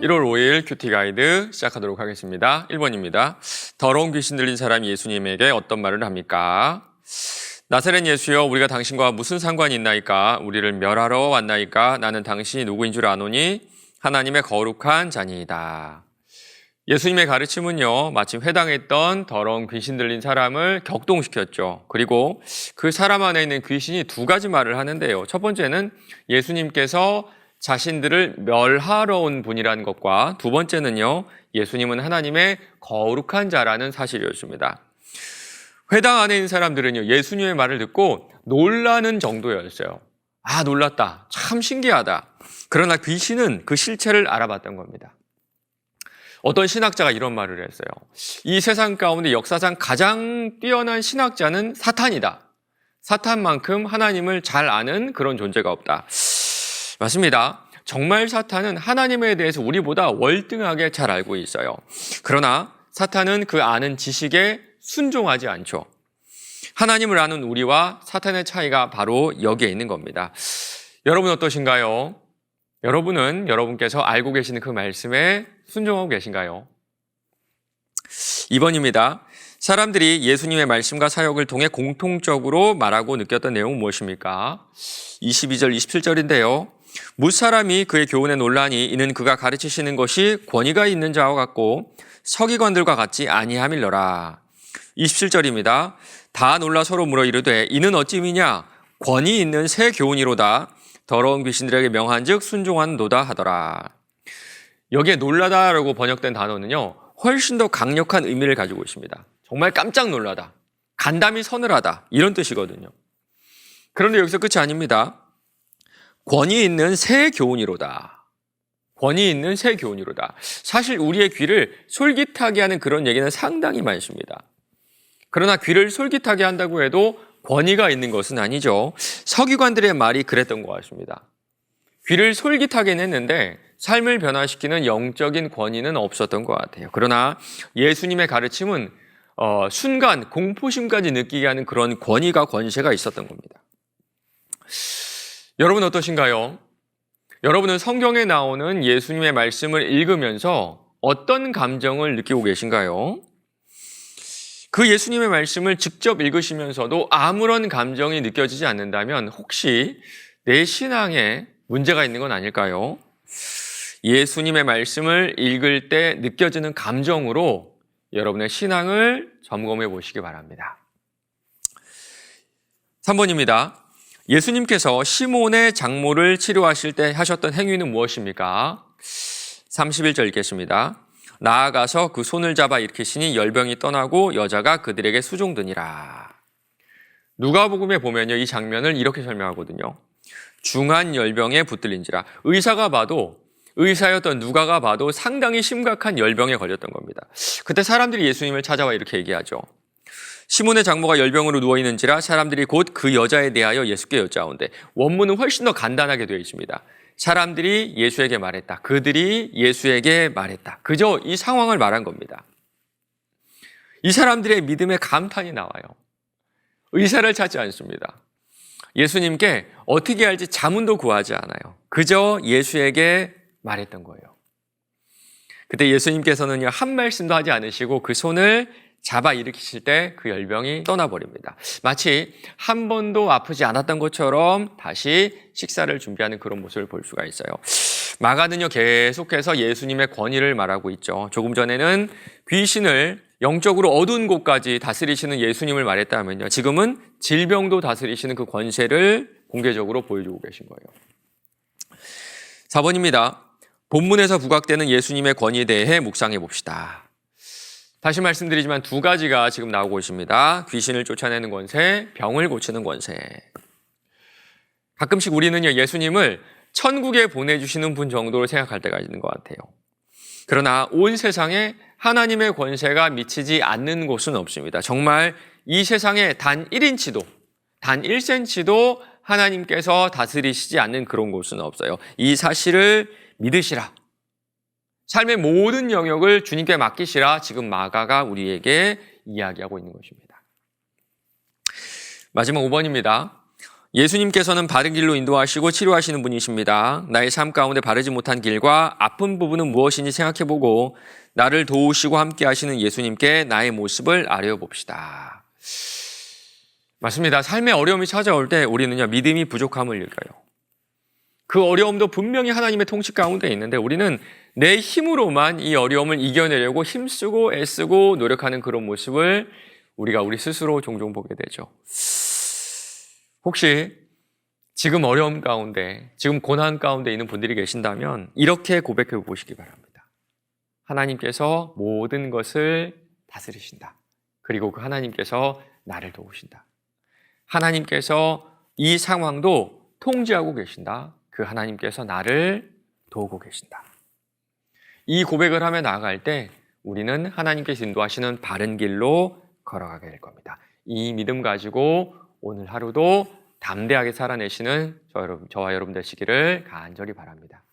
1월 5일 큐티 가이드 시작하도록 하겠습니다. 1번입니다. 더러운 귀신 들린 사람이 예수님에게 어떤 말을 합니까? 나사렛 예수여, 우리가 당신과 무슨 상관이 있나이까? 우리를 멸하러 왔나이까? 나는 당신이 누구인 줄 아노니 하나님의 거룩한 자니이다. 예수님의 가르침은요, 마침 회당했던 더러운 귀신 들린 사람을 격동시켰죠. 그리고 그 사람 안에 있는 귀신이 두 가지 말을 하는데요. 첫 번째는 예수님께서 자신들을 멸하러 온 분이라는 것과 두 번째는요, 예수님은 하나님의 거룩한 자라는 사실이었습니다. 회당 안에 있는 사람들은요, 예수님의 말을 듣고 놀라는 정도였어요. 아, 놀랐다. 참 신기하다. 그러나 귀신은 그 실체를 알아봤던 겁니다. 어떤 신학자가 이런 말을 했어요. 이 세상 가운데 역사상 가장 뛰어난 신학자는 사탄이다. 사탄만큼 하나님을 잘 아는 그런 존재가 없다. 맞습니다. 정말 사탄은 하나님에 대해서 우리보다 월등하게 잘 알고 있어요. 그러나 사탄은 그 아는 지식에 순종하지 않죠. 하나님을 아는 우리와 사탄의 차이가 바로 여기에 있는 겁니다. 여러분 어떠신가요? 여러분은 여러분께서 알고 계시는 그 말씀에 순종하고 계신가요? 2번입니다. 사람들이 예수님의 말씀과 사역을 통해 공통적으로 말하고 느꼈던 내용은 무엇입니까? 22절, 27절인데요. 무사람이 그의 교훈에 놀라니 이는 그가 가르치시는 것이 권위가 있는 자와 같고 서기관들과 같지 아니함일러라. 27절입니다. 다 놀라 서로 물어 이르되 이는 어찌미냐? 권위 있는 새 교훈이로다. 더러운 귀신들에게 명한즉 순종한도다 하더라. 여기에 놀라다라고 번역된 단어는요, 훨씬 더 강력한 의미를 가지고 있습니다. 정말 깜짝 놀라다, 간담이 서늘하다, 이런 뜻이거든요. 그런데 여기서 끝이 아닙니다. 권위 있는 새 교훈이로다. 권위 있는 새 교훈이로다. 사실 우리의 귀를 솔깃하게 하는 그런 얘기는 상당히 많습니다. 그러나 귀를 솔깃하게 한다고 해도 권위가 있는 것은 아니죠. 서기관들의 말이 그랬던 것 같습니다. 귀를 솔깃하게는 했는데 삶을 변화시키는 영적인 권위는 없었던 것 같아요. 그러나 예수님의 가르침은 순간 공포심까지 느끼게 하는 그런 권위가 권세가 있었던 겁니다. 여러분 어떠신가요? 여러분은 성경에 나오는 예수님의 말씀을 읽으면서 어떤 감정을 느끼고 계신가요? 그 예수님의 말씀을 직접 읽으시면서도 아무런 감정이 느껴지지 않는다면 혹시 내 신앙에 문제가 있는 건 아닐까요? 예수님의 말씀을 읽을 때 느껴지는 감정으로 여러분의 신앙을 점검해 보시기 바랍니다. 3번입니다. 예수님께서 시몬의 장모를 치료하실 때 하셨던 행위는 무엇입니까? 31절 읽겠습니다. 나아가서 그 손을 잡아 일으키시니 열병이 떠나고 여자가 그들에게 수종드니라. 누가복음에 보면요, 이 장면을 이렇게 설명하거든요. 중한 열병에 붙들린지라. 의사였던 누가가 봐도 상당히 심각한 열병에 걸렸던 겁니다. 그때 사람들이 예수님을 찾아와 이렇게 얘기하죠. 시몬의 장모가 열병으로 누워있는지라 사람들이 곧 그 여자에 대하여 예수께 여짜온대. 원문은 훨씬 더 간단하게 되어 있습니다. 사람들이 예수에게 말했다. 그들이 예수에게 말했다. 그저 이 상황을 말한 겁니다. 이 사람들의 믿음에 감탄이 나와요. 의사를 찾지 않습니다. 예수님께 어떻게 할지 자문도 구하지 않아요. 그저 예수에게 말했던 거예요. 그때 예수님께서는요, 한 말씀도 하지 않으시고 그 손을 잡아 일으키실 때 그 열병이 떠나버립니다. 마치 한 번도 아프지 않았던 것처럼 다시 식사를 준비하는 그런 모습을 볼 수가 있어요. 마가는요, 계속해서 예수님의 권위를 말하고 있죠. 조금 전에는 귀신을 영적으로 어두운 곳까지 다스리시는 예수님을 말했다면요, 지금은 질병도 다스리시는 그 권세를 공개적으로 보여주고 계신 거예요. 4번입니다. 본문에서 부각되는 예수님의 권위에 대해 묵상해 봅시다. 다시 말씀드리지만 두 가지가 지금 나오고 있습니다. 귀신을 쫓아내는 권세, 병을 고치는 권세. 가끔씩 우리는요, 예수님을 천국에 보내주시는 분 정도로 생각할 때가 있는 것 같아요. 그러나 온 세상에 하나님의 권세가 미치지 않는 곳은 없습니다. 정말 이 세상에 단 1인치도, 단 1cm도 하나님께서 다스리시지 않는 그런 곳은 없어요. 이 사실을 믿으시라. 삶의 모든 영역을 주님께 맡기시라. 지금 마가가 우리에게 이야기하고 있는 것입니다. 마지막 5번입니다. 예수님께서는 바른 길로 인도하시고 치료하시는 분이십니다. 나의 삶 가운데 바르지 못한 길과 아픈 부분은 무엇인지 생각해보고 나를 도우시고 함께 하시는 예수님께 나의 모습을 아뢰어봅시다. 맞습니다. 삶의 어려움이 찾아올 때 우리는요, 믿음이 부족함을 일까요? 그 어려움도 분명히 하나님의 통치 가운데 있는데 우리는 내 힘으로만 이 어려움을 이겨내려고 힘쓰고 애쓰고 노력하는 그런 모습을 우리가 우리 스스로 종종 보게 되죠. 혹시 지금 어려움 가운데, 지금 고난 가운데 있는 분들이 계신다면 이렇게 고백해 보시기 바랍니다. 하나님께서 모든 것을 다스리신다. 그리고 그 하나님께서 나를 도우신다. 하나님께서 이 상황도 통제하고 계신다. 그 하나님께서 나를 도우고 계신다. 이 고백을 하며 나아갈 때 우리는 하나님께서 인도하시는 바른 길로 걸어가게 될 겁니다. 이 믿음 가지고 오늘 하루도 담대하게 살아내시는 저와 여러분 되시기를 간절히 바랍니다.